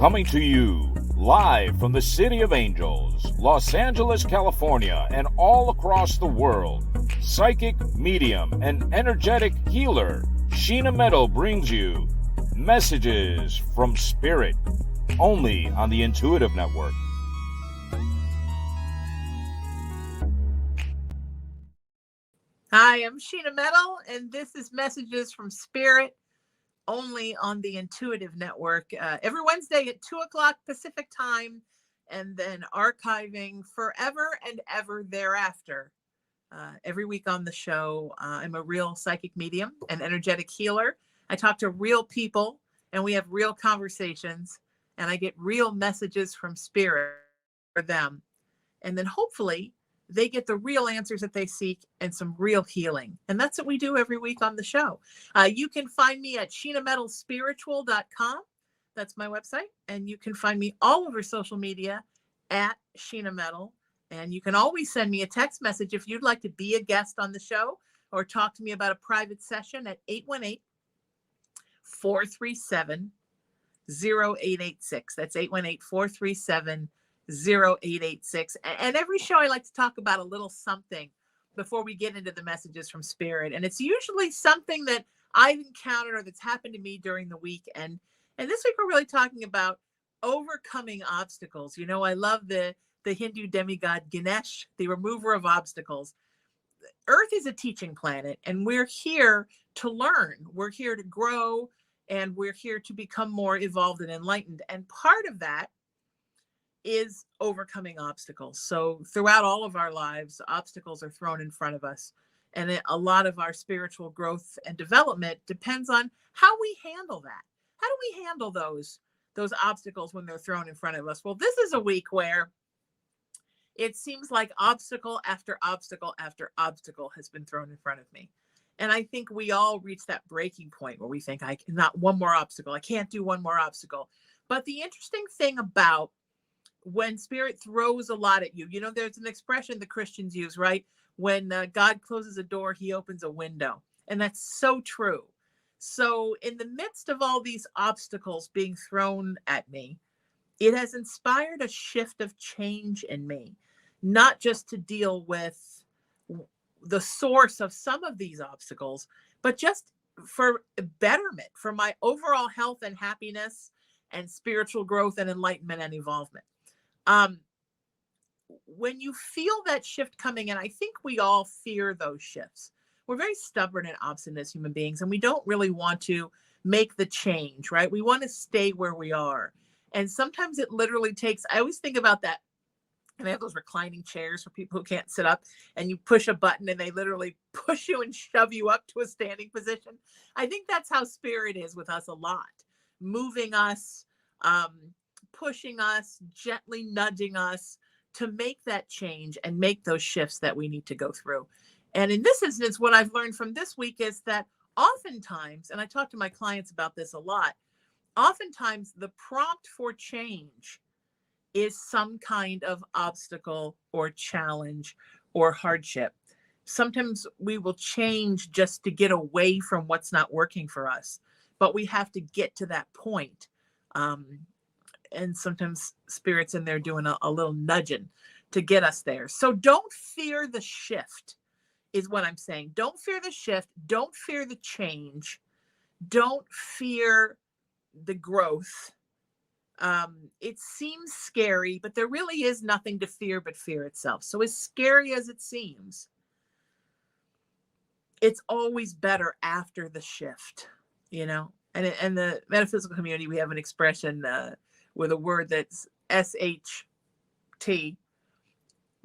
Coming to you live from the City of Angels, Los Angeles, California, and all across the world, psychic, medium, and energetic healer Sheena Metal brings you messages from Spirit, only on the Intuitive Network. Hi, I'm Sheena Metal, and this is Messages from Spirit, only on the Intuitive Network, every Wednesday at 2 o'clock Pacific time, and then archiving forever and ever thereafter. Every week on the show, I'm a real psychic medium and energetic healer. I talk to real people, and we have real conversations, and I get real messages from Spirit for them. And then hopefully they get the real answers that they seek and some real healing. And that's what we do every week on the show. You can find me at sheenametalspiritual.com. That's my website. And you can find me all over social media at Sheena Metal. And you can always send me a text message if you'd like to be a guest on the show or talk to me about a private session at 818-437-0886. That's 818-437-0886. And every show I like to talk about a little something before we get into the messages from Spirit. And it's usually something that I've encountered or that's happened to me during the week. And this week we're really talking about overcoming obstacles. You know, I love the Hindu demigod Ganesh, the remover of obstacles. Earth is a teaching planet, and we're here to learn. We're here to grow, and we're here to become more evolved and enlightened. And part of that is overcoming obstacles. So throughout all of our lives, obstacles are thrown in front of us. And a lot of our spiritual growth and development depends on how we handle that. How do we handle those obstacles when they're thrown in front of us? Well, this is a week where it seems like obstacle after obstacle after obstacle has been thrown in front of me. And I think we all reach that breaking point where we think, not one more obstacle. I can't do one more obstacle. But the interesting thing about when Spirit throws a lot at you, you know, there's an expression the Christians use, right? When God closes a door, he opens a window. And that's so true. So in the midst of all these obstacles being thrown at me, it has inspired a shift of change in me, not just to deal with the source of some of these obstacles, but just for betterment, for my overall health and happiness and spiritual growth and enlightenment and evolvement. When you feel that shift coming in, I think we all fear those shifts. We're very stubborn and obstinate as human beings, and we don't really want to make the change, right? We want to stay where we are. And sometimes it literally takes, I always think about that. And they have those reclining chairs for people who can't sit up, and you push a button and they literally push you and shove you up to a standing position. I think that's how Spirit is with us a lot, moving us, pushing us, gently nudging us to make that change and make those shifts that we need to go through. And in this instance, what I've learned from this week is that oftentimes, and I talk to my clients about this a lot, oftentimes the prompt for change is some kind of obstacle or challenge or hardship. Sometimes we will change just to get away from what's not working for us, but we have to get to that point. And sometimes Spirit's in there doing a little nudging to get us there. So don't fear the shift is what I'm saying. Don't fear the shift. Don't fear the change. Don't fear the growth. It seems scary, but there really is nothing to fear but fear itself. So as scary as it seems, it's always better after the shift, you know? And in the metaphysical community, we have an expression with a word that's SHT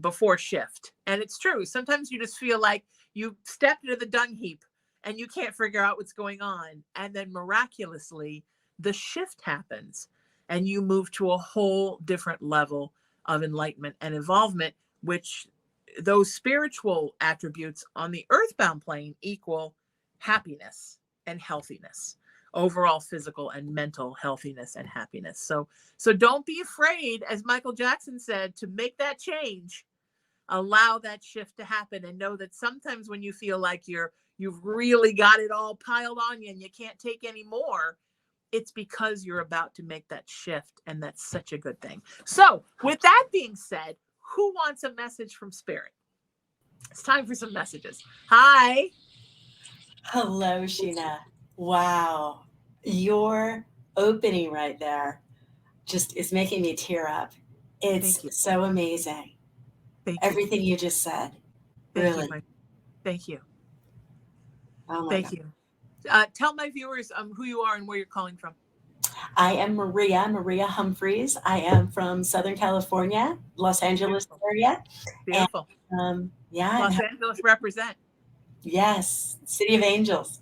before shift. And it's true. Sometimes you just feel like you stepped into the dung heap and you can't figure out what's going on. And then miraculously, the shift happens and you move to a whole different level of enlightenment and involvement, which those spiritual attributes on the earthbound plane equal happiness and healthiness, overall physical and mental healthiness and happiness. So don't be afraid, as Michael Jackson said, to make that change. Allow that shift to happen, and know that sometimes when you feel like you've really got it all piled on you and you can't take any more, it's because you're about to make that shift, and that's such a good thing. So with that being said, who wants a message from Spirit? It's time for some messages. Hi. Hello, Sheena. Wow. Your opening right there just is making me tear up. Thank you. It's so amazing. Thank you. Everything you just said. Thank Really. you. Thank you. Oh my Thank God. you. Tell my viewers who you are and where you're calling from. I am Maria Humphreys. I am from Southern California, Los Angeles Beautiful. area. And Beautiful. yeah, Los Angeles represent. yes, City of Angels.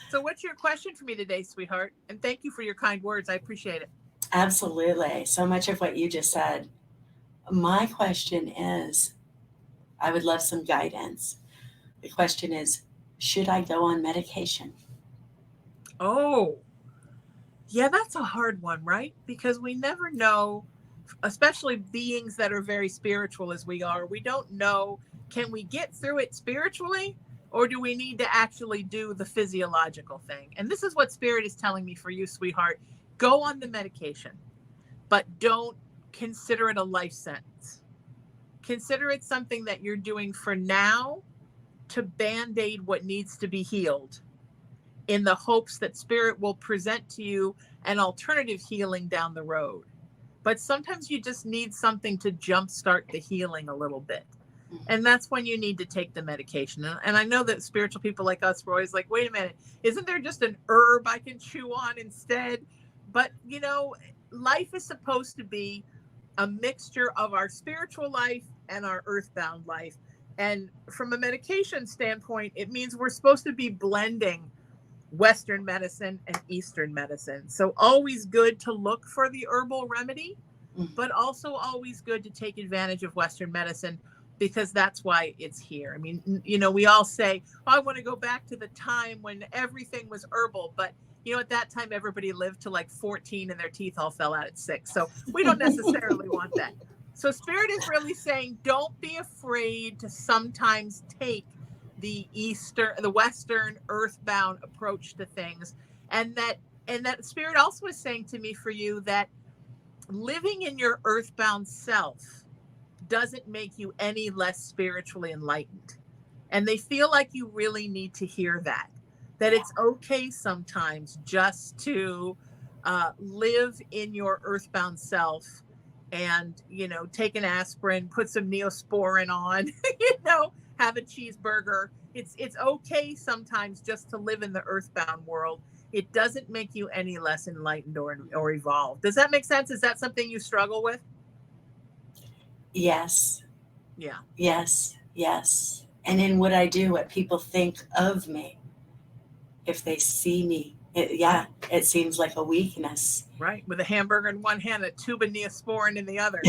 So what's your question for me today, sweetheart? And thank you for your kind words. I appreciate it. Absolutely. So much of what you just said. My question is, I would love some guidance. The question is, should I go on medication? Oh, yeah, that's a hard one, right? Because we never know, especially beings that are very spiritual as we are, we don't know, can we get through it spiritually, or do we need to actually do the physiological thing? And this is what Spirit is telling me for you, sweetheart. Go on the medication, but don't consider it a life sentence. Consider it something that you're doing for now to band-aid what needs to be healed, in the hopes that Spirit will present to you an alternative healing down the road. But sometimes you just need something to jumpstart the healing a little bit. And that's when you need to take the medication. And I know that spiritual people like us were always like, wait a minute, isn't there just an herb I can chew on instead? But, you know, life is supposed to be a mixture of our spiritual life and our earthbound life. And from a medication standpoint, it means we're supposed to be blending Western medicine and Eastern medicine. So always good to look for the herbal remedy, but also always good to take advantage of Western medicine, because that's why it's here. I mean, you know, we all say, oh, I want to go back to the time when everything was herbal, but you know, at that time, everybody lived to like 14 and their teeth all fell out at 6. So we don't necessarily want that. So Spirit is really saying, don't be afraid to sometimes take the Western earthbound approach to things. And that Spirit also is saying to me for you that living in your earthbound self doesn't make you any less spiritually enlightened. And they feel like you really need to hear that it's okay sometimes just to live in your earthbound self, and, you know, take an aspirin, put some Neosporin on, you know, have a cheeseburger. It's okay sometimes just to live in the earthbound world. It doesn't make you any less enlightened or evolved. Does that make sense? Is that something you struggle with? Yes. Yeah. Yes. Yes. And in what I do, what people think of me, if they see me, it seems like a weakness. Right. With a hamburger in one hand, a tube of Neosporin in the other.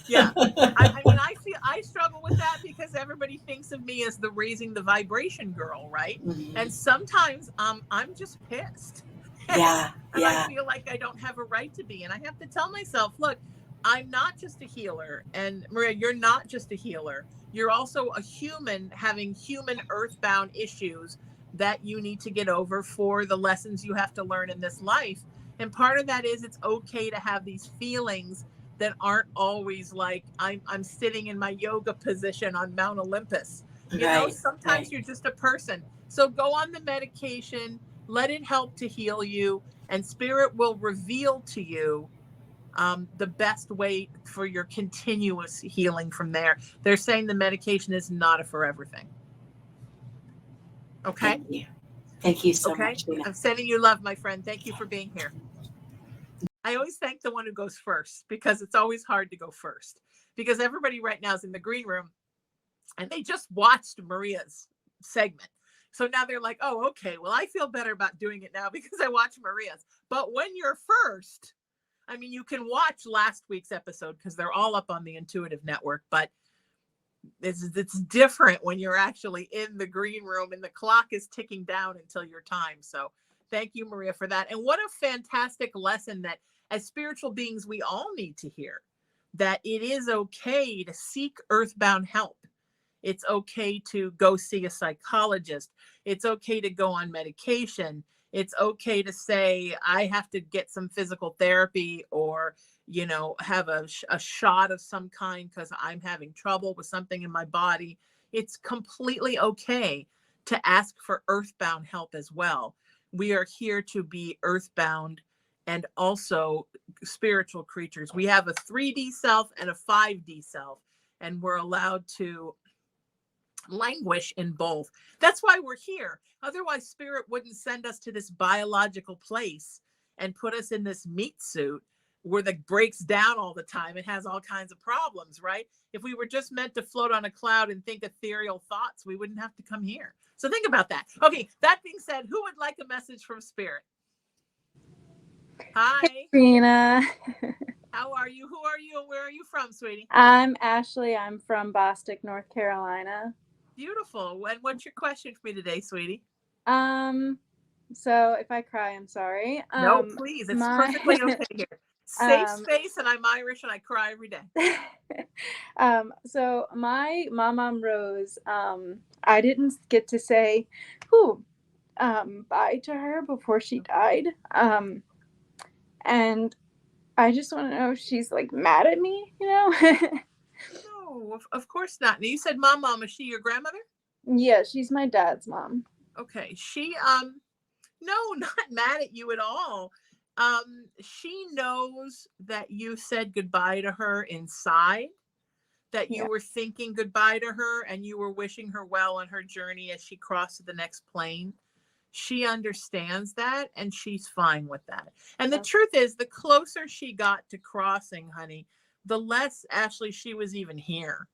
Yeah. I mean, I struggle with that because everybody thinks of me as the raising the vibration girl, right? Mm-hmm. And sometimes I'm just pissed. Yeah. And I feel like I don't have a right to be. And I have to tell myself, look, I'm not just a healer. And Maria, you're not just a healer. You're also a human having human earthbound issues that you need to get over for the lessons you have to learn in this life. And part of that is it's okay to have these feelings that aren't always like I'm sitting in my yoga position on Mount Olympus. You know, sometimes you're just a person. So go on the medication, let it help to heal you, and Spirit will reveal to you the best way for your continuous healing from there. They're saying the medication is not a forever thing. Okay. Thank you so much. Sheena. I'm sending you love, my friend. Thank you for being here. I always thank the one who goes first, because it's always hard to go first, because everybody right now is in the green room and they just watched Maria's segment. So now they're like, oh, okay, well, I feel better about doing it now because I watched Maria's. But when you're first, I mean, you can watch last week's episode because they're all up on the Intuitive Network, but it's different when you're actually in the green room and the clock is ticking down until your time. So thank you, Maria, for that. And what a fantastic lesson that as spiritual beings, we all need to hear, that it is okay to seek earthbound help. It's okay to go see a psychologist. It's okay to go on medication. It's okay to say, I have to get some physical therapy, or, have a shot of some kind because I'm having trouble with something in my body. It's completely okay to ask for earthbound help as well. We are here to be earthbound and also spiritual creatures. We have a 3D self and a 5D self, and we're allowed to languish in both. That's why we're here. Otherwise, spirit wouldn't send us to this biological place and put us in this meat suit where that breaks down all the time. It has all kinds of problems, right? If we were just meant to float on a cloud and think ethereal thoughts, we wouldn't have to come here. So think about that. Okay, that being said, who would like a message from spirit? Hi. Hey, Sheena. How are you? Who are you, and where are you from, sweetie? I'm Ashley. I'm from Bostic, North Carolina. Beautiful. And what's your question for me today, sweetie? So if I cry, I'm sorry. No, please. It's perfectly okay here. Safe space, and I'm Irish, and I cry every day. So my mom Rose, I didn't get to say bye to her before she died. And I just want to know if she's like mad at me, No, of course not. Now, you said mom. Is she your grandmother? Yeah, she's my dad's mom. Okay. She, no, not mad at you at all. She knows that you said goodbye to her inside, that you were thinking goodbye to her, and you were wishing her well on her journey as she crossed to the next plane. She understands that, and she's fine with that. And the truth is, the closer she got to crossing, honey, the less Ashley she was even here.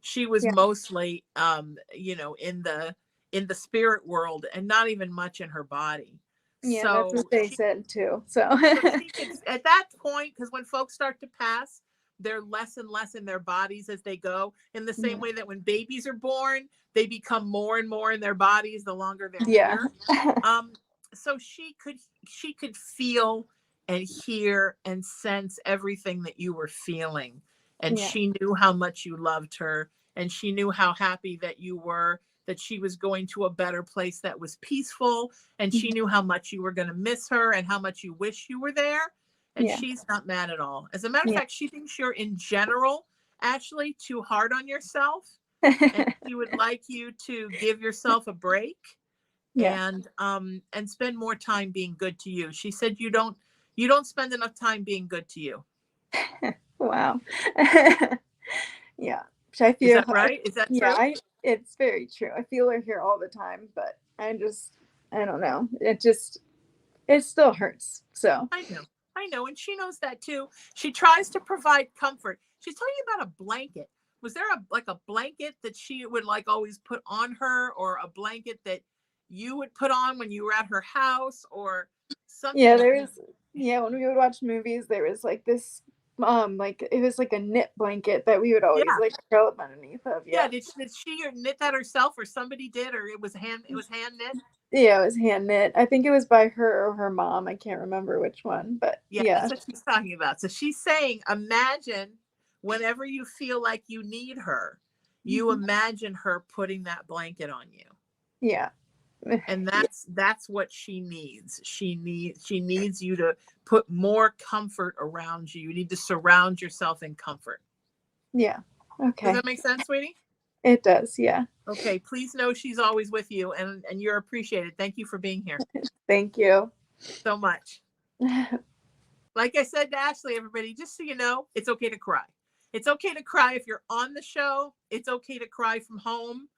She was mostly, in the spirit world, and not even much in her body. Yeah, so that's what they said too. So she could, at that point, because when folks start to pass, they're less and less in their bodies as they go. In the same way that when babies are born, they become more and more in their bodies the longer they're here. So she could feel and hear and sense everything that you were feeling. And she knew how much you loved her, and she knew how happy that you were, that she was going to a better place that was peaceful, and she knew how much you were going to miss her and how much you wish you were there. And she's not mad at all. As a matter of fact, she thinks you're, in general, Ashley, too hard on yourself. And she would like you to give yourself a break and spend more time being good to you. She said you don't spend enough time being good to you. Wow. Yeah. I feel, is that right? Is that true? Yeah, it's very true. I feel her here all the time, but I don't know. It still hurts. So I know. And she knows that too. She tries to provide comfort. She's telling you about a blanket. Was there a blanket that she would like always put on her, or a blanket that you would put on when you were at her house, or something? Yeah, when we would watch movies, there was like this it was like a knit blanket that we would always like curl up underneath of. Did she knit that herself, or somebody did, or it was hand knit? Yeah, it was hand knit. I think it was by her or her mom. I can't remember which one, but that's what she's talking about. So she's saying, imagine whenever you feel like you need her, you imagine her putting that blanket on you. Yeah. And that's what she needs. She needs you to put more comfort around you. You need to surround yourself in comfort. Yeah. Okay. Does that make sense, sweetie? It does, yeah. Okay, please know she's always with you, and you're appreciated. Thank you for being here. Thank you so much. Like I said to Ashley, everybody, just so you know, it's okay to cry. It's okay to cry if you're on the show. It's okay to cry from home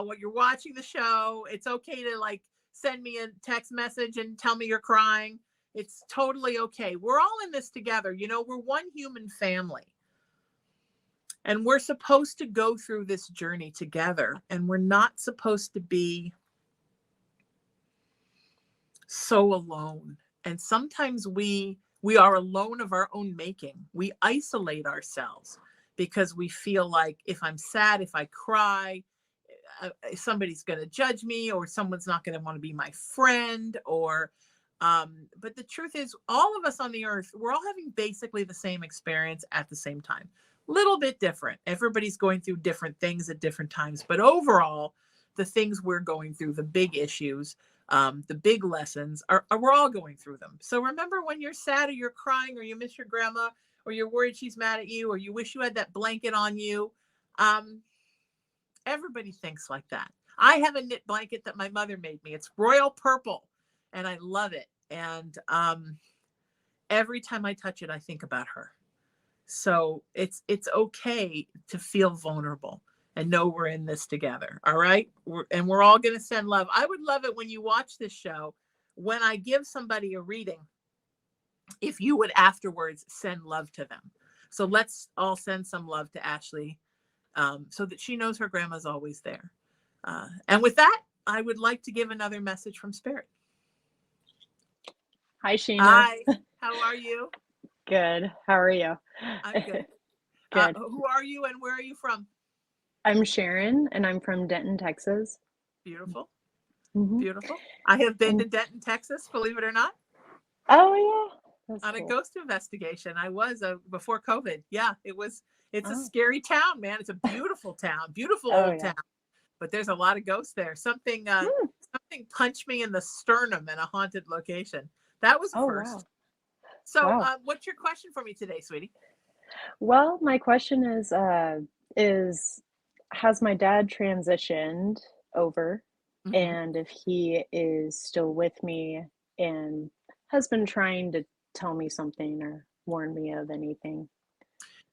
when you're watching the show. It's okay to like send me a text message and tell me you're crying. It's totally okay. We're all in this together. We're one human family. And we're supposed to go through this journey together. And we're not supposed to be so alone. And sometimes we are alone of our own making. We isolate ourselves because we feel like if I'm sad, if I cry, somebody's going to judge me, or someone's not going to want to be my friend, but the truth is, all of us on the earth, we're all having basically the same experience at the same time. Little bit different. Everybody's going through different things at different times, but overall, the things we're going through, the big issues, The big lessons are we're all going through them. So remember when you're sad or you're crying or you miss your grandma or you're worried she's mad at you or you wish you had that blanket on you. Everybody thinks like that. I have a knit blanket that my mother made me. It's royal purple and I love it. And every time I touch it, I think about her. So it's okay to feel vulnerable and know we're in this together. All right. We're all going to send love. I would love it when you watch this show, when I give somebody a reading, if you would afterwards send love to them. So let's all send some love to Ashley, so that she knows her grandma's always there. And with that, I would like to give another message from Spirit. Hi, Sheena. Hi, how are you? Good. How are you? I'm good. Good. Who are you and where are you from? I'm Sharon, and I'm from Denton, Texas. Beautiful. Mhm. Beautiful. I have been And- to Denton, Texas, believe it or not, Oh, yeah. That's on a cool. ghost investigation. I was before COVID. Yeah, it's a Oh. scary town, man. It's a beautiful town, beautiful Oh, old yeah. town, but there's a lot of ghosts there. Something punched me in the sternum in a haunted location. That was a Oh, first. wow. So, Wow. what's your question for me today, sweetie? Well, my question is has my dad transitioned over, Mhm. and if he is still with me and has been trying to tell me something or warn me of anything?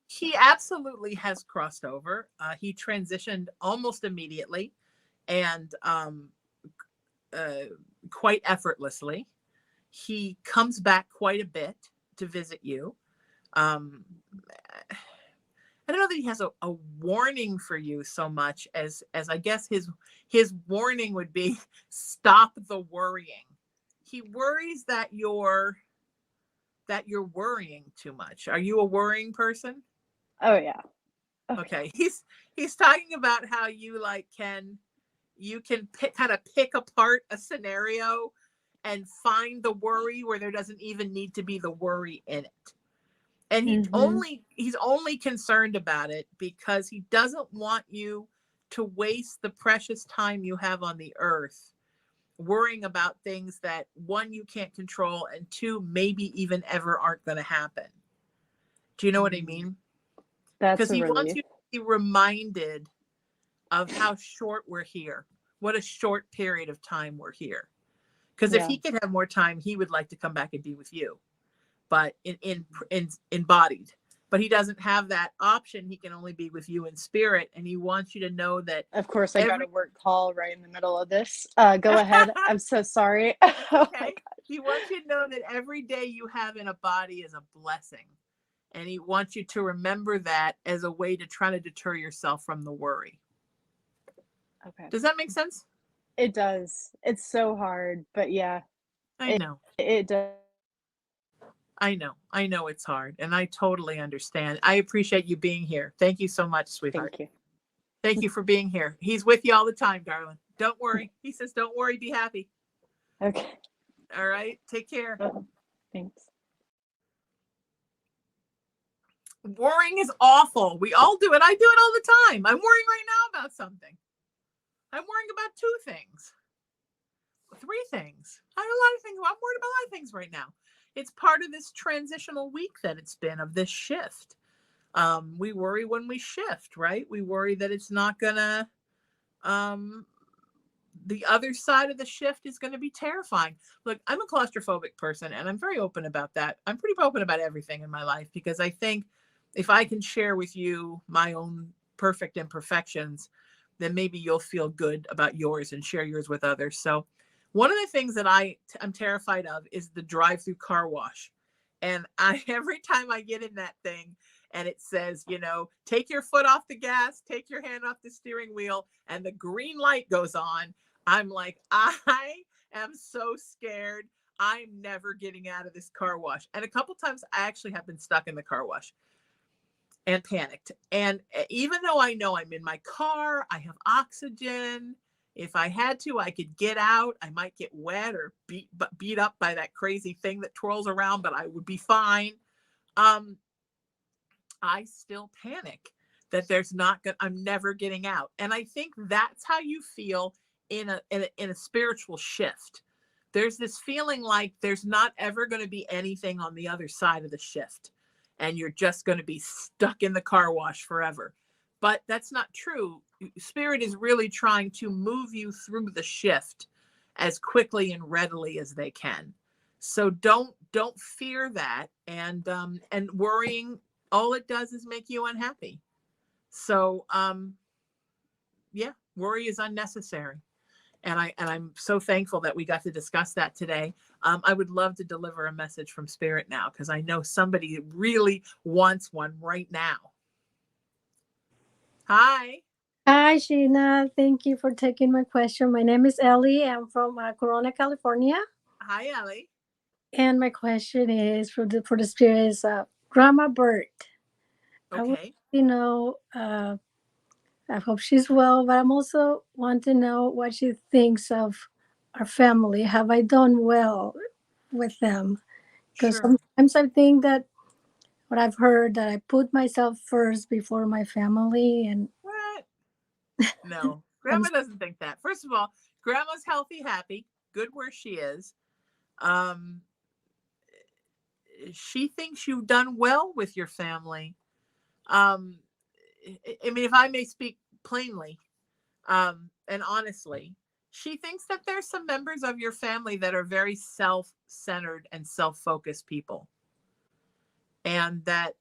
He absolutely has crossed over. He transitioned almost immediately and quite effortlessly. He comes back quite a bit to visit you. Um, I don't know that he has a warning for you so much as I guess his warning would be stop the worrying. He worries that you're worrying too much. Are you a worrying person? Oh, yeah. Okay. He's talking about how you can kind of pick apart a scenario and find the worry where there doesn't even need to be the worry in it. And Mhm. he's only concerned about it because he doesn't want you to waste the precious time you have on the earth worrying about things that, one, you can't control, and two, maybe even ever aren't going to happen. Do you know what I mean? That's Because a he wants relief. you to be reminded of how short we're here. What a short period of time we're here. Because if Yeah. he could have more time, he would like to come back and be with you, but in embodied. But he doesn't have that option. He can only be with you in spirit, and he wants you to know that. Of course, I got a work call right in the middle of this. Go ahead. I'm so sorry. That's Oh my okay. He wants you to know that every day you have in a body is a blessing. And he wants you to remember that as a way to try to deter yourself from the worry. God. Okay. Does that make sense? It does. It's so hard, but yeah, I know. it does. I know it's hard, and I totally understand. I appreciate you being here. Thank you so much, sweetheart. Thank you. Thank you for being here. He's with you all the time, darling. Don't worry. He says, don't worry, be happy. Okay. All right. Take care. Thanks. Worrying is awful. We all do it. I do it all the time. I'm worrying right now about something. I'm worrying about 2 things, 3 things. I have a lot of things. I'm worried about a lot of things right now. It's part of this transitional week that it's been of this shift. We worry when we shift, right? We worry that it's not gonna, the other side of the shift is going to be terrifying. Look, I'm a claustrophobic person and I'm very open about that. I'm pretty open about everything in my life because I think if I can share with you my own perfect imperfections, then maybe you'll feel good about yours and share yours with others. So one of the things that I'm terrified of is the drive-through car wash. And every time I get in that thing and it says, take your foot off the gas, take your hand off the steering wheel, and the green light goes on, I'm like, I am so scared. I'm never getting out of this car wash. And a couple times I actually have been stuck in the car wash and panicked. And even though I know I'm in my car, I have oxygen. If I had to, I could get out. I might get wet or beat up by that crazy thing that twirls around, but I would be fine. I still panic that I'm never getting out. And I think that's how you feel in a spiritual shift. there's this feeling like there's not ever going to be anything on the other side of the shift, and you're just going to be stuck in the car wash forever. But that's not true. Spirit is really trying to move you through the shift as quickly and readily as they can. So don't fear that, and worrying, all it does is make you unhappy. So yeah, worry is unnecessary. And I'm so thankful that we got to discuss that today. I would love to deliver a message from Spirit now, because I know somebody really wants one right now. Hi. Hi, Sheena. Thank you for taking my question. My name is Ellie. I'm from Corona, California. Hi, Ellie. And my question is for the spirits, Grandma Bird. I would, Okay. I hope she's well, but I'm also want to know what she thinks of our family. Have I done well with them? Because Sure. sometimes I think that what I've heard, that I put myself first before my family, and What? No, I'm Grandma doesn't think that. First of all, Grandma's healthy, happy, good where she is. Um, she thinks you've done well with your family. Um, I mean, if I may speak plainly, and honestly, she thinks that there's some members of your family that are very self-centered and self-focused people, and that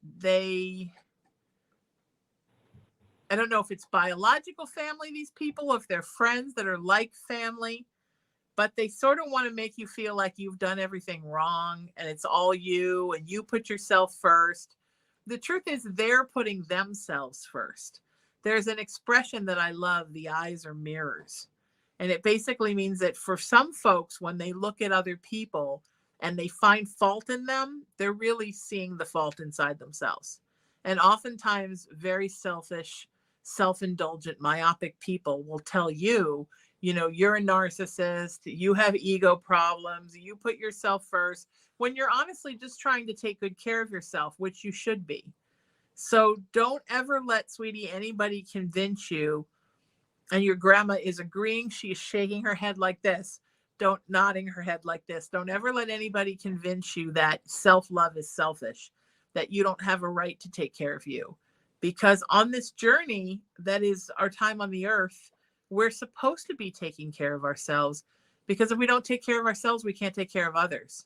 I don't know if it's biological family, these people, or if they're friends that are like family, but they sort of want to make you feel like you've done everything wrong and it's all you and you put yourself first. The truth is, they're putting themselves first. There's an expression that I love: the eyes are mirrors. And it basically means that for some folks, when they look at other people and they find fault in them, they're really seeing the fault inside themselves. And oftentimes, very selfish, self-indulgent, myopic people will tell you, you're a narcissist, you have ego problems, you put yourself first, when you're honestly just trying to take good care of yourself, which you should be. So don't ever let, sweetie, anybody convince you. And your grandma is agreeing. She is shaking her head like this. Don't nodding her head like this. Don't ever let anybody convince you that self-love is selfish, that you don't have a right to take care of you. Because on this journey that is our time on the earth, we're supposed to be taking care of ourselves, because if we don't take care of ourselves, we can't take care of others.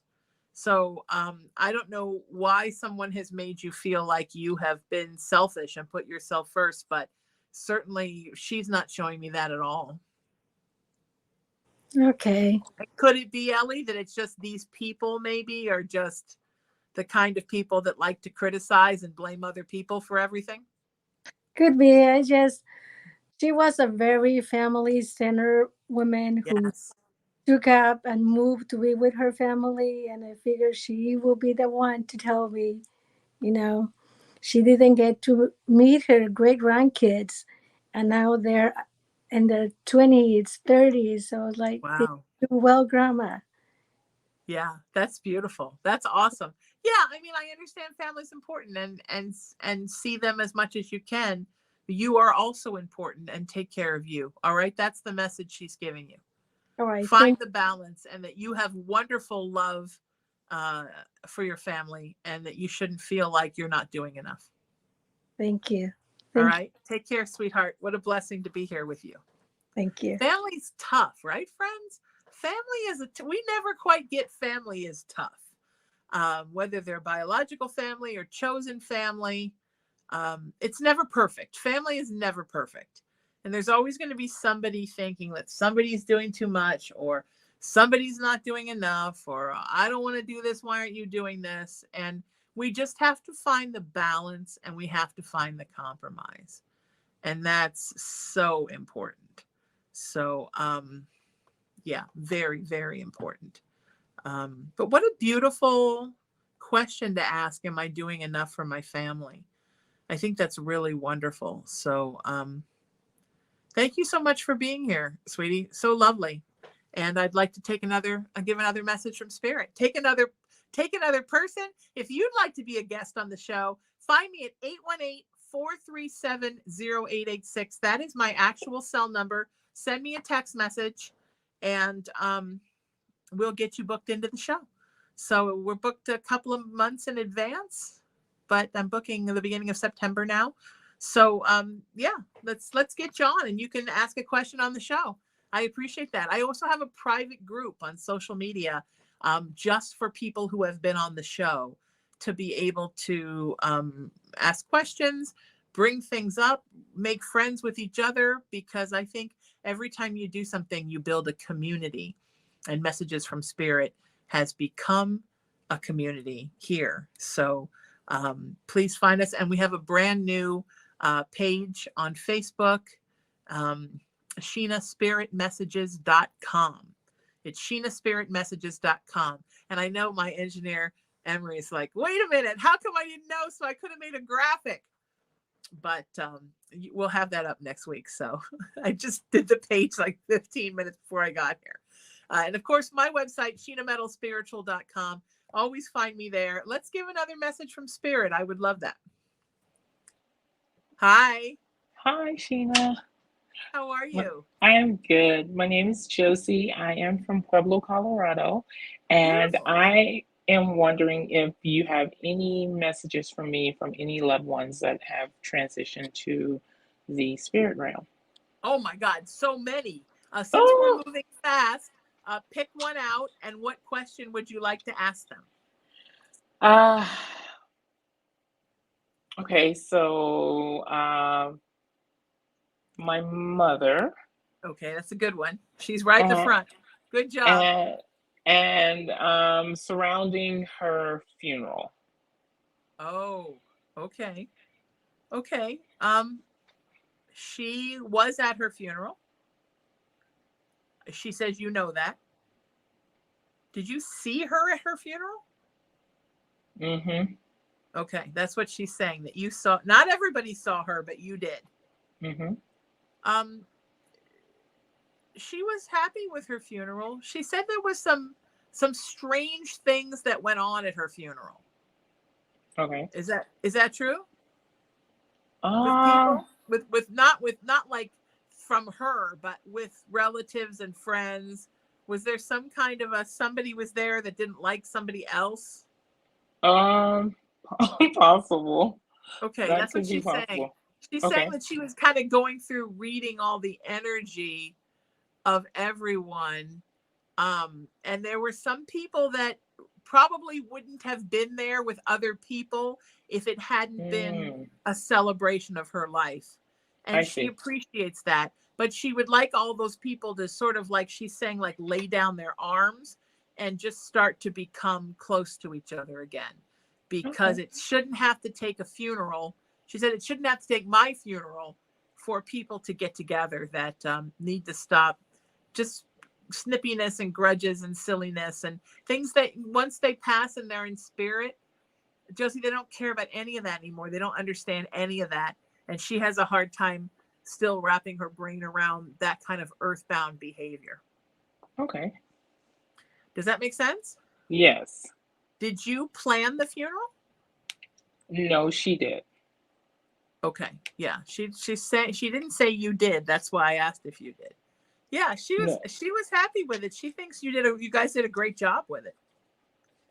So I don't know why someone has made you feel like you have been selfish and put yourself first, but certainly she's not showing me that at all. okay. Could it be, Ellie, that it's just these people maybe are just the kind of people that like to criticize and blame other people for everything? Could be. She was a very family-centered woman who Yes. took up and moved to be with her family, and I figured she will be the one to tell me, you know, she didn't get to meet her great grandkids, and now they're in their 20s, 30s. So I was like, "Did Wow. you do well, Grandma?" Yeah, that's beautiful. That's awesome. Yeah, I mean, I understand family's important, and see them as much as you can. You are also important, and take care of you. All right, that's the message she's giving you. All right, Find the balance, and that you have wonderful love for your family, and that you shouldn't feel like you're not doing enough. thank you. All Thank you. right, take care, sweetheart. What a blessing to be here with you. Thank you. Family's tough, right, friends? Family is we never quite get family is tough. Whether they're biological family or chosen family, it's never perfect. Family is never perfect. And there's always going to be somebody thinking that somebody's doing too much, or somebody's not doing enough, or I don't want to do this. Why aren't you doing this? And we just have to find the balance, and we have to find the compromise. And that's so important. So, yeah, very, very important. But what a beautiful question to ask. Am I doing enough for my family? I think that's really wonderful. So thank you so much for being here, sweetie. So lovely. And I'd like to give another message from Spirit. Take another person. If you'd like to be a guest on the show, find me at 818-437-0886. That is my actual cell number. Send me a text message, and we'll get you booked into the show. So we're booked a couple of months in advance, but I'm booking the beginning of September now. So yeah, let's get you on, and you can ask a question on the show. I appreciate that. I also have a private group on social media, just for people who have been on the show, to be able to ask questions, bring things up, make friends with each other, because I think every time you do something, you build a community, and Messages from Spirit has become a community here. So please find us. And we have a brand new page on Facebook, SheenaSpiritMessages.com. It's SheenaSpiritMessages.com. And I know my engineer, Emery, is like, wait a minute, how come I didn't know? So I could have made a graphic. But we'll have that up next week. So I just did the page like 15 minutes before I got here. And of course, my website, SheenaMetalSpiritual.com. Always find me there. Let's give another message from Spirit. I would love that. Hi. Hi, Sheena. How are you? I am good. My name is Josie. I am from Pueblo, Colorado, and Beautiful. I am wondering if you have any messages from me from any loved ones that have transitioned to the spirit realm. Oh my God, so many. Since Oh, we're moving fast, pick one out, and what question would you like to ask them? okay. So, my mother, Okay, that's a good one. She's right in the front. Good job. and surrounding her funeral. Oh, okay. Okay. She was at her funeral. She says you know that. Did you see her at her funeral? Mm-hmm. Okay, that's what she's saying, that you saw. Not everybody saw her, but you did. Mm-hmm. She was happy with her funeral. She said there was some strange things that went on at her funeral. Okay. Is that true? With Uh, people, with not like from her, but with relatives and friends. Was there some kind of somebody was there that didn't like somebody else? possible. Okay, That that's what could be she's saying. possible. She's saying Okay. that she was kind of going through reading all the energy of everyone. And there were some people that probably wouldn't have been there with other people if it hadn't been a celebration of her life. I And she see. appreciates that. But she would like all those people to sort of, like she's saying, like lay down their arms and just start to become close to each other again. Because Okay. it shouldn't have to take a funeral. She said it shouldn't have to take my funeral for people to get together that need to stop just snippiness and grudges and silliness and things that once they pass and they're in spirit, Josie, they don't care about any of that anymore. They don't understand any of that. And she has a hard time still wrapping her brain around that kind of earthbound behavior. Okay. Does that make sense? Yes. Did you plan the funeral? No, she did. Okay. Yeah. She said she didn't say you did. That's why I asked if you did. Yeah, she No. was happy with it. She thinks you guys did a great job with it.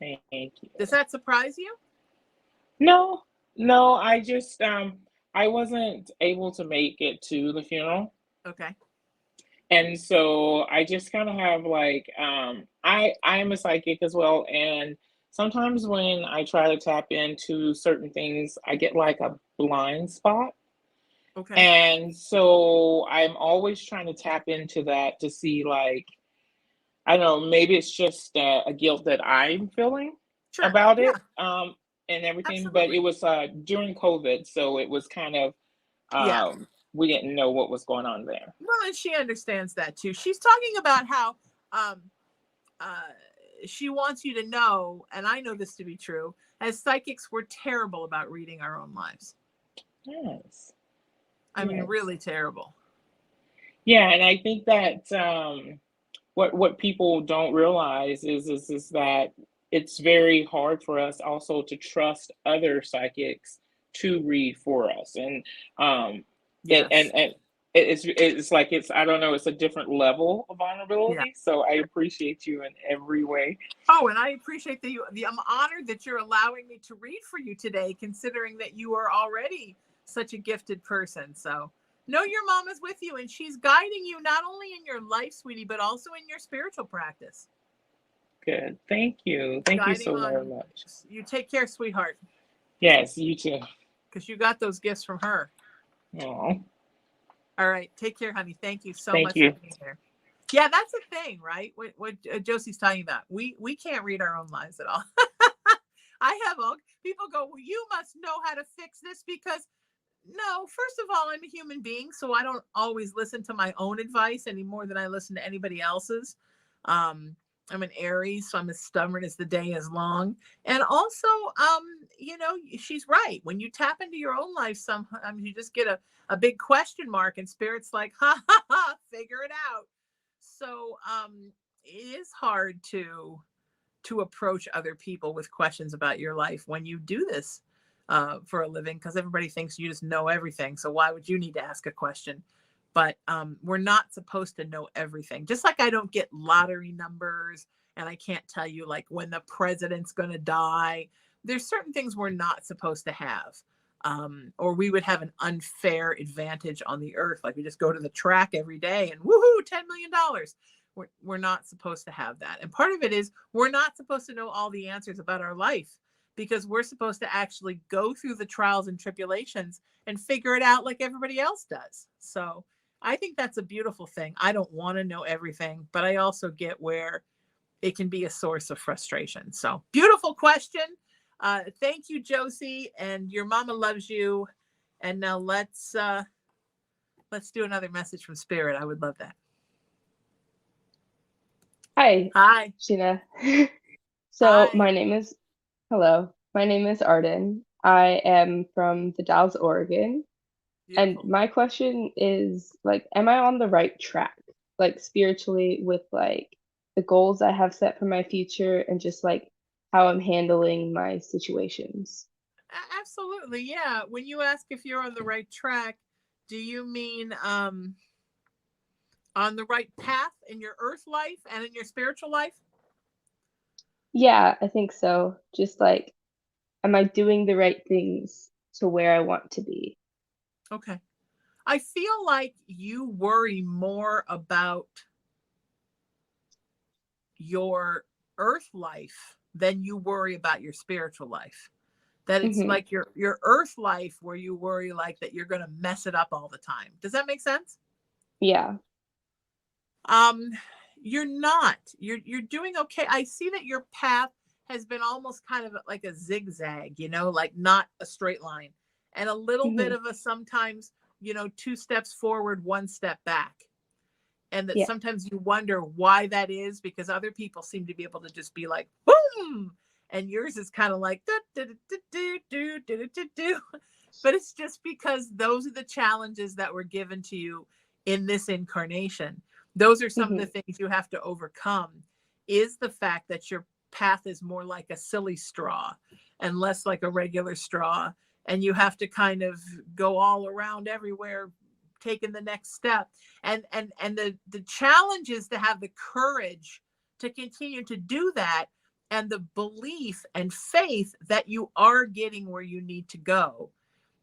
Thank you. Does that surprise you? No, I just I wasn't able to make it to the funeral. Okay. And so I just kind of have like I am a psychic as well, and sometimes when I try to tap into certain things, I get like a blind spot. Okay. And so I'm always trying to tap into that to see, like, I don't know, maybe it's just a guilt that I'm feeling Sure. about Yeah. it, and everything. But Absolutely. it was during COVID, so it was kind of Yeah. we didn't know what was going on there. Well, and she understands that too. She's talking about how she wants you to know, and I know this to be true, as psychics, we're terrible about reading our own lives. Yes. I mean, really terrible. Yeah, and I think that what people don't realize is that it's very hard for us also to trust other psychics to read for us, and Yes. and it's like I don't know, it's a different level of Yeah. vulnerability. So I appreciate you in every way. Oh, and I appreciate that I'm honored that you're allowing me to read for you today, considering that you are already such a gifted person. So know your mom is with you, and she's guiding you not only in your life, sweetie, but also in your spiritual practice. Good. Thank you. Thank you Guiding so very on much. you. Take care, sweetheart, Yes, you too. because you got those gifts from her. Aw, All right, take care, honey. Thank you so thank much you. for being here. Yeah, that's the thing, right? What Josie's talking about. We can't read our own lives at all. I have people go, well, you must know how to fix this, because no, first of all, I'm a human being, so I don't always listen to my own advice any more than I listen to anybody else's. I'm an Aries, so I'm as stubborn as the day is long. And also, she's right. When you tap into your own life, sometimes you just get a big question mark, and spirit's like, ha ha ha, figure it out. So it is hard to approach other people with questions about your life when you do this for a living, because everybody thinks you just know everything. So why would you need to ask a question? But we're not supposed to know everything. Just like I don't get lottery numbers, and I can't tell you like when the president's going to die. There's certain things we're not supposed to have. Or we would have an unfair advantage on the earth. Like we just go to the track every day and woohoo, $10 million. We're not supposed to have that. And part of it is we're not supposed to know all the answers about our life, because we're supposed to actually go through the trials and tribulations and figure it out like everybody else does. So I think that's a beautiful thing. I don't want to know everything, but I also get where it can be a source of frustration. So beautiful question. Thank you, Josie, and your mama loves you. And now let's do another message from Spirit. I would love that. Hi, Hi. Sheena. So Hi. hello, my name is Arden. I am from the Dalles, Oregon. And Beautiful. my question is like, am I on the right track? Like spiritually with like the goals I have set for my future and just like how I'm handling my situations. Absolutely. Yeah. When you ask if you're on the right track, do you mean on the right path in your earth life and in your spiritual life? Yeah, I think so. Just like, am I doing the right things to where I want to be? Okay. I feel like you worry more about your earth life than you worry about your spiritual life. That it's Mm-hmm. like your earth life where you worry like that you're going to mess it up all the time. Does that make sense? Yeah. You're not. You're doing okay. I see that your path has been almost kind of like a zigzag, like not a straight line, and a little bit Mm-hmm. of a sometimes, 2 steps forward, 1 step back. And that Yeah. sometimes you wonder why that is, because other people seem to be able to just be like, boom. And yours is kind of like, but it's just because those are the challenges that were given to you in this incarnation. Those are some of the Mm-hmm. things you have to overcome, is the fact that your path is more like a silly straw and less like a regular straw. And you have to kind of go all around everywhere, taking the next step. And the challenge is to have the courage to continue to do that, and the belief and faith that you are getting where you need to go.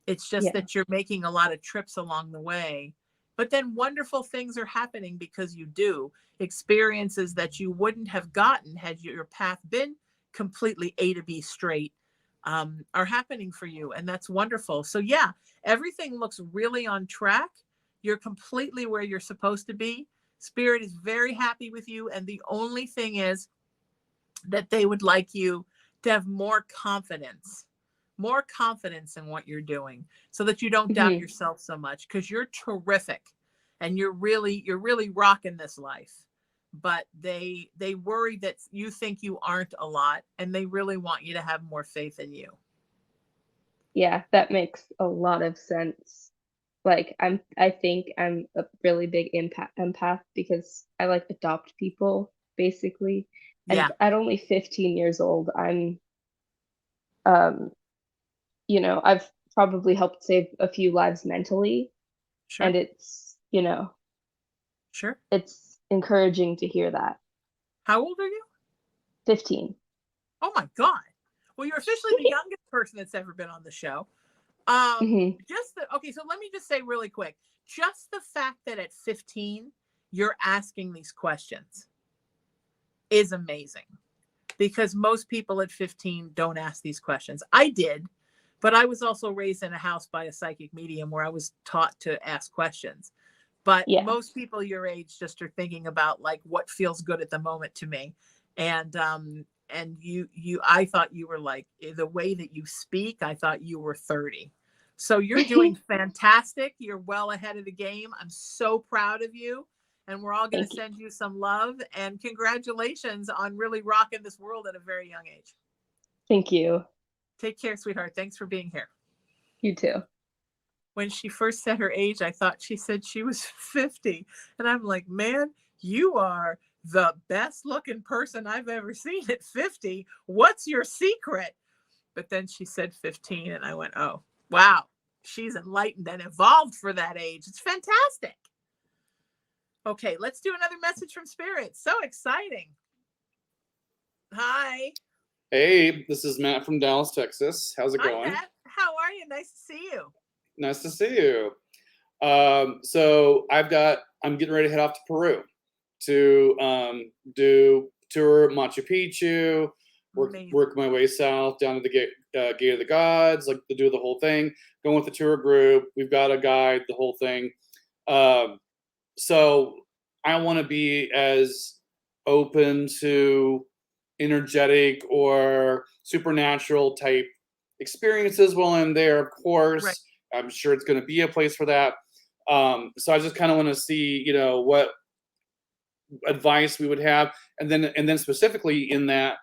It's just Yeah. that you're making a lot of trips along the way. But then wonderful things are happening because you do. Experiences that you wouldn't have gotten had your path been completely A to B straight are happening for you. And that's wonderful. So, yeah, everything looks really on track. You're completely where you're supposed to be. Spirit is very happy with you. And the only thing is that they would like you to have more confidence in what you're doing, so that you don't doubt Mm-hmm. yourself so much, because you're terrific and you're really rocking this life. But they worry that you think you aren't a lot, and they really want you to have more faith in you. Yeah, that makes a lot of sense. Like I think I'm a really big empath because I like adopt people basically. And Yeah, at only 15 years old, I'm um I've probably helped save a few lives mentally, sure. and it's you know, Sure. it's encouraging to hear that. How old are you? 15. Oh my God. Well, you're officially the youngest person that's ever been on the show. Mhm. Okay, so let me just say really quick, just the fact that at 15 you're asking these questions is amazing, because most people at 15 don't ask these questions. I did, but I was also raised in a house by a psychic medium where I was taught to ask questions. But Yeah. most people your age just are thinking about like what feels good at the moment to me. And I thought you were like, the way that you speak, I thought you were 30. So you're doing fantastic. You're well ahead of the game. I'm so proud of you. And we're all going to send you some love, and congratulations on really rocking this world at a very young age. Thank you. Take care, sweetheart. Thanks for being here. You too. When she first said her age, I thought she said she was 50. And I'm like, man, you are the best looking person I've ever seen at 50. What's your secret? But then she said 15, and I went, oh, wow. She's enlightened and evolved for that age. It's fantastic. Okay, let's do another message from Spirit. So exciting. Hi. Hey, this is Matt from Dallas, Texas. How's it going? Hi, Matt. How are you? Nice to see you. Nice to see you. So I'm getting ready to head off to Peru to do tour Machu Picchu, work my way south down to the Gate of the Gods, like to do the whole thing. Going with the tour group. We've got a guide, the whole thing. So I want to be as open to energetic or supernatural type experiences while I'm there, of course. Right. I'm sure it's going to be a place for that. So I just kind of want to see, what advice we would have, and then specifically in that,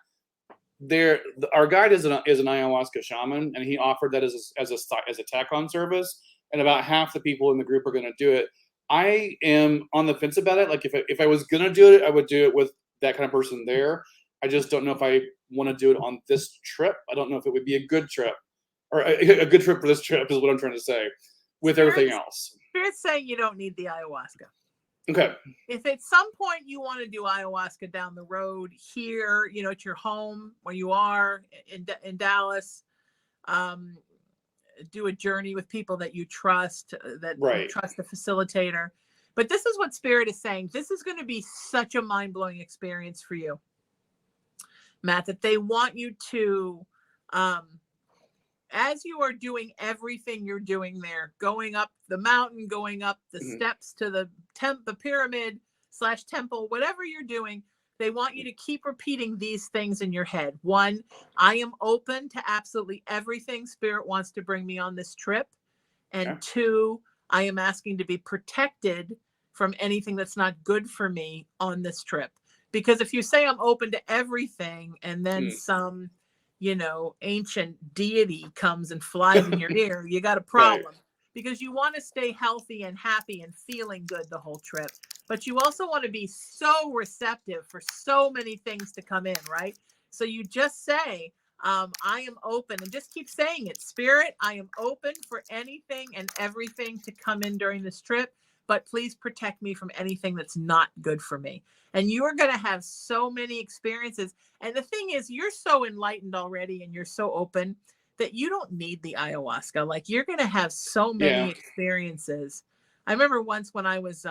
our guide is an ayahuasca shaman, and he offered that as a tack-on service, and about half the people in the group are going to do it. I am on the fence about it. Like if I was going to do it, I would do it with that kind of person there. I just don't know if I want to do it on this trip. I don't know if it would be a good trip, or a good trip for this trip is what I'm trying to say, with everything else. Spirit's saying you don't need the ayahuasca. Okay. If at some point you want to do ayahuasca down the road here, at your home where you are in Dallas, do a journey with people that you trust, you trust the facilitator. But this is what Spirit is saying. This is going to be such a mind-blowing experience for you, Matt, that they want you to, as you are doing everything you're doing there, going up the mountain, going up the steps to the pyramid / temple, whatever you're doing, they want you to keep repeating these things in your head. 1, I am open to absolutely everything Spirit wants to bring me on this trip. And 2, I am asking to be protected from anything that's not good for me on this trip. Because if you say I'm open to everything, and then some, ancient deity comes and flies in your ear, you got a problem. Right. Because you want to stay healthy and happy and feeling good the whole trip. But you also want to be so receptive for so many things to come in, right? So you just say, I am open, and just keep saying it. Spirit, I am open for anything and everything to come in during this trip, but please protect me from anything that's not good for me. And you are going to have so many experiences. And the thing is, you're so enlightened already, and you're so open that you don't need the ayahuasca. Like, you're going to have so many experiences. I remember once when I was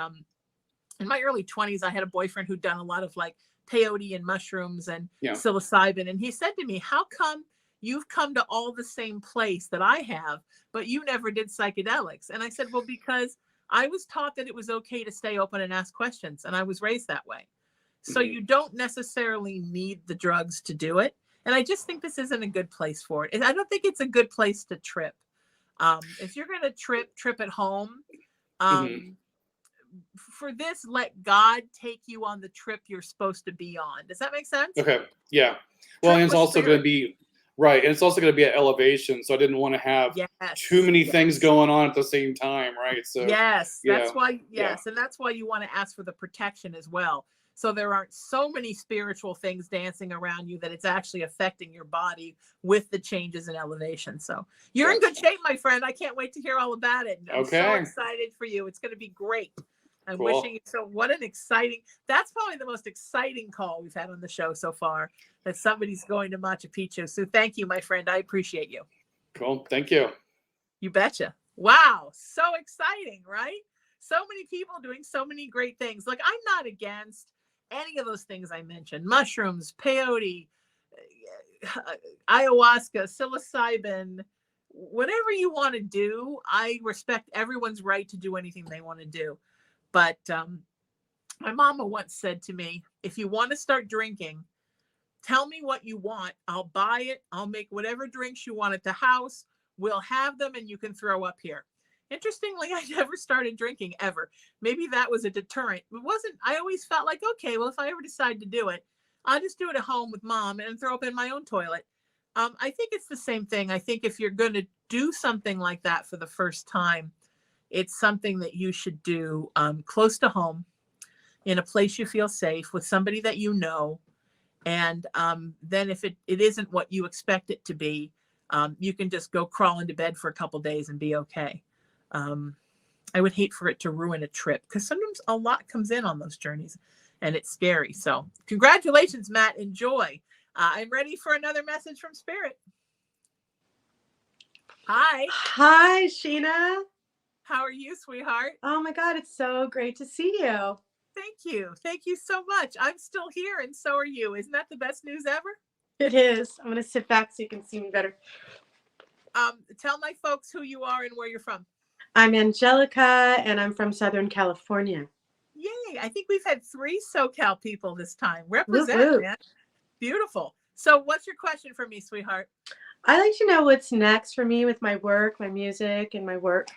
in my early 20s, I had a boyfriend who'd done a lot of like peyote and mushrooms and psilocybin. And he said to me, how come you've come to all the same place that I have, but you never did psychedelics? And I said, well, because I was taught that it was okay to stay open and ask questions. And I was raised that way. So you don't necessarily need the drugs to do it. And I just think this isn't a good place for it. I don't think it's a good place to trip. If you're going to trip at home, for this, let God take you on the trip you're supposed to be on. Does that make sense? Okay. Yeah. Well, and it's also going to be right. And it's also going to be at elevation. So I didn't want to have too many things going on at the same time. Right. So that's why. And that's why you want to ask for the protection as well, So there aren't so many spiritual things dancing around you that it's actually affecting your body with the changes in elevation. So you're in good shape, my friend. I can't wait to hear all about it. I'm so excited for you. It's going to be great. I'm wishing you so. What an exciting, that's probably the most exciting call we've had on the show so far, that somebody's going to Machu Picchu. So thank you, my friend. I appreciate you. Cool. Thank you. You betcha. Wow. So exciting, right? So many people doing so many great things. Look, I'm not against any of those things I mentioned: mushrooms, peyote, ayahuasca, psilocybin, whatever you want to do. I respect everyone's right to do anything they want to do. But my mama once said to me, if you want to start drinking, tell me what you want. I'll buy it. I'll make whatever drinks you want at the house. We'll have them and you can throw up here. Interestingly, I never started drinking ever. Maybe that was a deterrent. It wasn't. I always felt like, okay, well, if I ever decide to do it, I'll just do it at home with mom and throw up in my own toilet. I think it's the same thing. I think if you're going to do something like that for the first time, it's something that you should do close to home, in a place you feel safe, with somebody that you know. And then if it isn't what you expect it to be, you can just go crawl into bed for a couple days and be okay. I would hate for it to ruin a trip, because sometimes a lot comes in on those journeys and it's scary. So congratulations, Matt. Enjoy. I'm ready for another message from Spirit. Hi. Hi, Sheena. How are you, sweetheart? Oh my God, it's so great to see you. Thank you. Thank you so much. I'm still here and so are you. Isn't that the best news ever? It is. I'm going to sit back so you can see me better. Tell my folks who you are and where you're from. I'm Angelica and I'm from Southern California. Yay. I think we've had 3 SoCal people this time. Represent, Woo-hoo. man. Beautiful. So what's your question for me, sweetheart? I'd like to know what's next for me with my work, my music, and my work.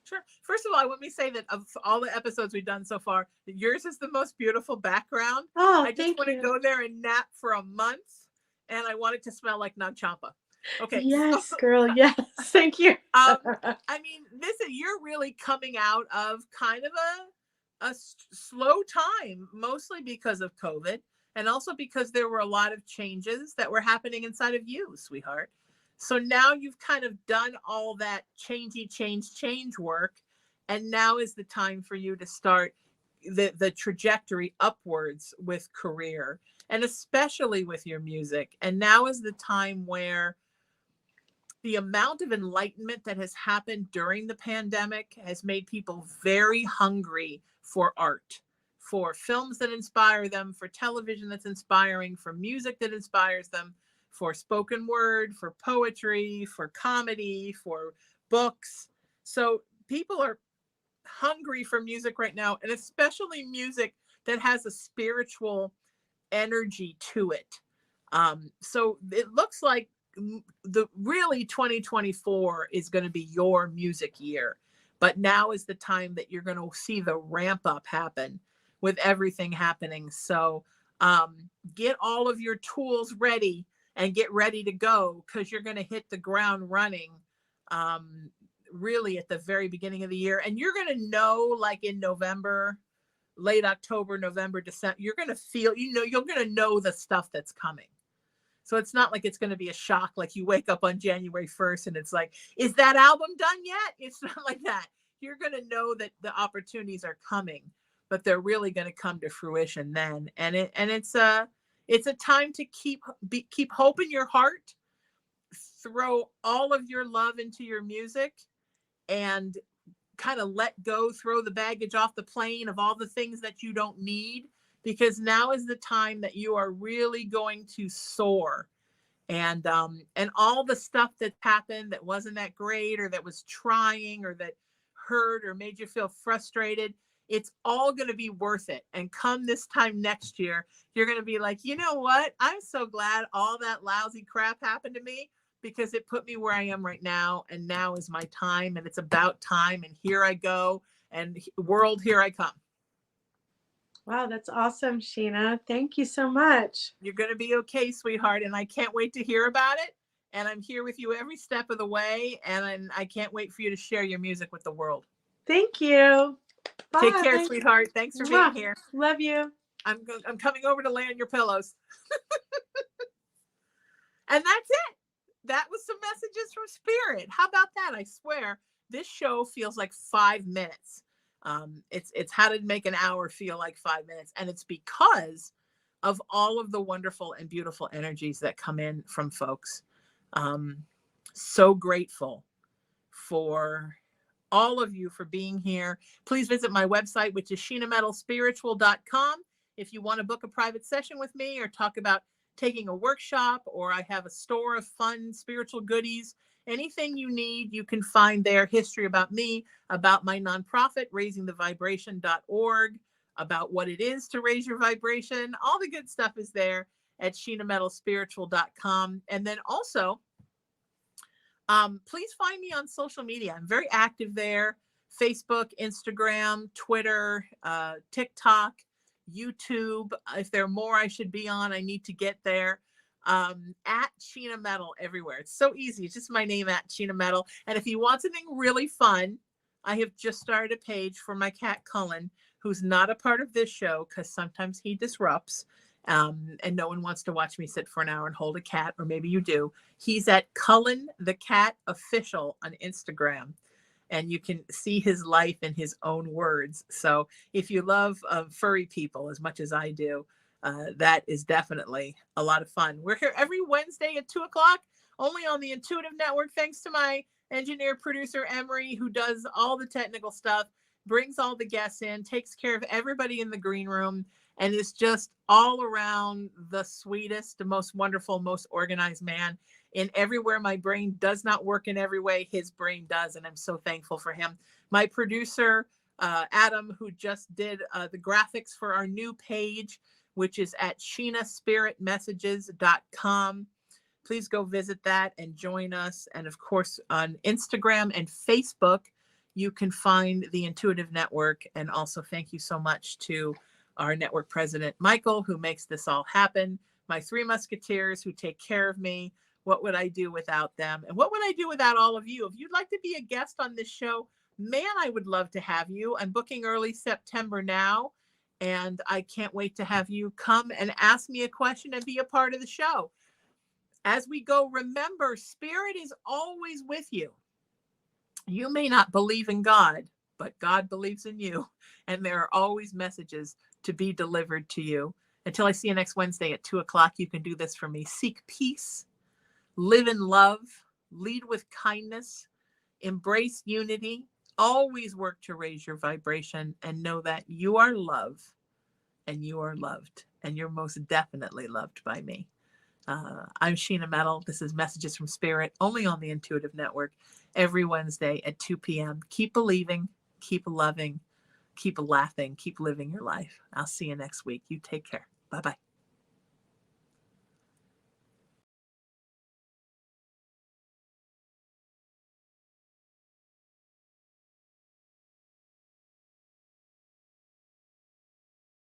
Sure. First of all, I want me to say that of all the episodes we've done so far, yours is the most beautiful background. Oh, I just want to go there and nap for a month, and I want it to smell like Nag Champa. Okay. Yes, girl. Yes. Thank you. I mean, you're really coming out of kind of a slow time, mostly because of COVID, and also because there were a lot of changes that were happening inside of you, sweetheart. So now you've kind of done all that change work. And now is the time for you to start the trajectory upwards with career, and especially with your music. And now is the time where the amount of enlightenment that has happened during the pandemic has made people very hungry for art, for films that inspire them, for television that's inspiring, for music that inspires them, for spoken word, for poetry, for comedy, for books. So people are hungry for music right now, and especially music that has a spiritual energy to it. So it looks like the really 2024 is going to be your music year, but now is the time that you're going to see the ramp up happen with everything happening. So get all of your tools ready and get ready to go, because you're going to hit the ground running really at the very beginning of the year. And you're going to know, like in November, late October, November, December, you're going to feel, you're going to know the stuff that's coming. So it's not like it's going to be a shock, like you wake up on January 1st and it's like, is that album done yet? It's not like that. You're going to know that the opportunities are coming, but they're really going to come to fruition then. And it's a time to keep hope in your heart, throw all of your love into your music, and kind of let go, throw the baggage off the plane of all the things that you don't need, because now is the time that you are really going to soar. And all the stuff that happened that wasn't that great, or that was trying, or that hurt or made you feel frustrated, it's all going to be worth it. And come this time next year, you're going to be like, you know what? I'm so glad all that lousy crap happened to me, because it put me where I am right now. And now is my time, and it's about time. And here I go. And world, here I come. Wow, that's awesome, Sheena. Thank you so much. You're going to be okay, sweetheart. And I can't wait to hear about it. And I'm here with you every step of the way. And I can't wait for you to share your music with the world. Thank you. Bye. Take care, sweetheart. Thanks for being here. Love you. I'm coming over to lay on your pillows. And that's it. That was some messages from Spirit. How about that? I swear, this show feels like 5 minutes. It's how to make an hour feel like 5 minutes, and it's because of all of the wonderful and beautiful energies that come in from folks. So grateful for all of you for being here. Please visit my website, which is sheenametalspiritual.com. If you want to book a private session with me or talk about taking a workshop, or I have a store of fun spiritual goodies, anything you need, you can find there. History about me, about my nonprofit, raisingthevibration.org, about what it is to raise your vibration. All the good stuff is there at sheenametalspiritual.com. And then also, please find me on social media. I'm very active there. Facebook, Instagram, Twitter, TikTok, YouTube. If there are more I should be on, I need to get there. At Sheena Metal everywhere. It's so easy. It's just my name, at Sheena Metal. And if you want something really fun, I have just started a page for my cat Cullen, who's not a part of this show because sometimes he disrupts. And no one wants to watch me sit for an hour and hold a cat, or maybe you do. He's at Cullen the Cat Official on Instagram, and you can see his life in his own words. So if you love furry people as much as I do, that is definitely a lot of fun. We're here every Wednesday at 2 o'clock, only on the Intuitive Network. Thanks to my engineer, producer, Emery, who does all the technical stuff, brings all the guests in, takes care of everybody in the green room, and is just all around the sweetest, the most wonderful, most organized man. In everywhere my brain does not work in every way, his brain does, and I'm so thankful for him. My producer, Adam, who just did the graphics for our new page, which is at sheenaspiritmessages.com. Please go visit that and join us. And of course, on Instagram and Facebook, you can find the Intuitive Network. And also thank you so much to our network president, Michael, who makes this all happen. My 3 musketeers who take care of me. What would I do without them? And what would I do without all of you? If you'd like to be a guest on this show, man, I would love to have you. I'm booking early September now, and I can't wait to have you come and ask me a question and be a part of the show. As we go, remember, Spirit is always with you. You may not believe in God, but God believes in you. And there are always messages to be delivered to you. Until I see you next Wednesday at 2 o'clock, you can do this for me. Seek peace, live in love, lead with kindness, embrace unity, always work to raise your vibration, and know that you are loved and you are loved, and you're most definitely loved by me. I'm Sheena Metal. This is Messages from Spirit, only on the Intuitive Network, every Wednesday at 2 p.m. Keep believing, keep loving, keep laughing, keep living your life. I'll see you next week. You take care. Bye-bye.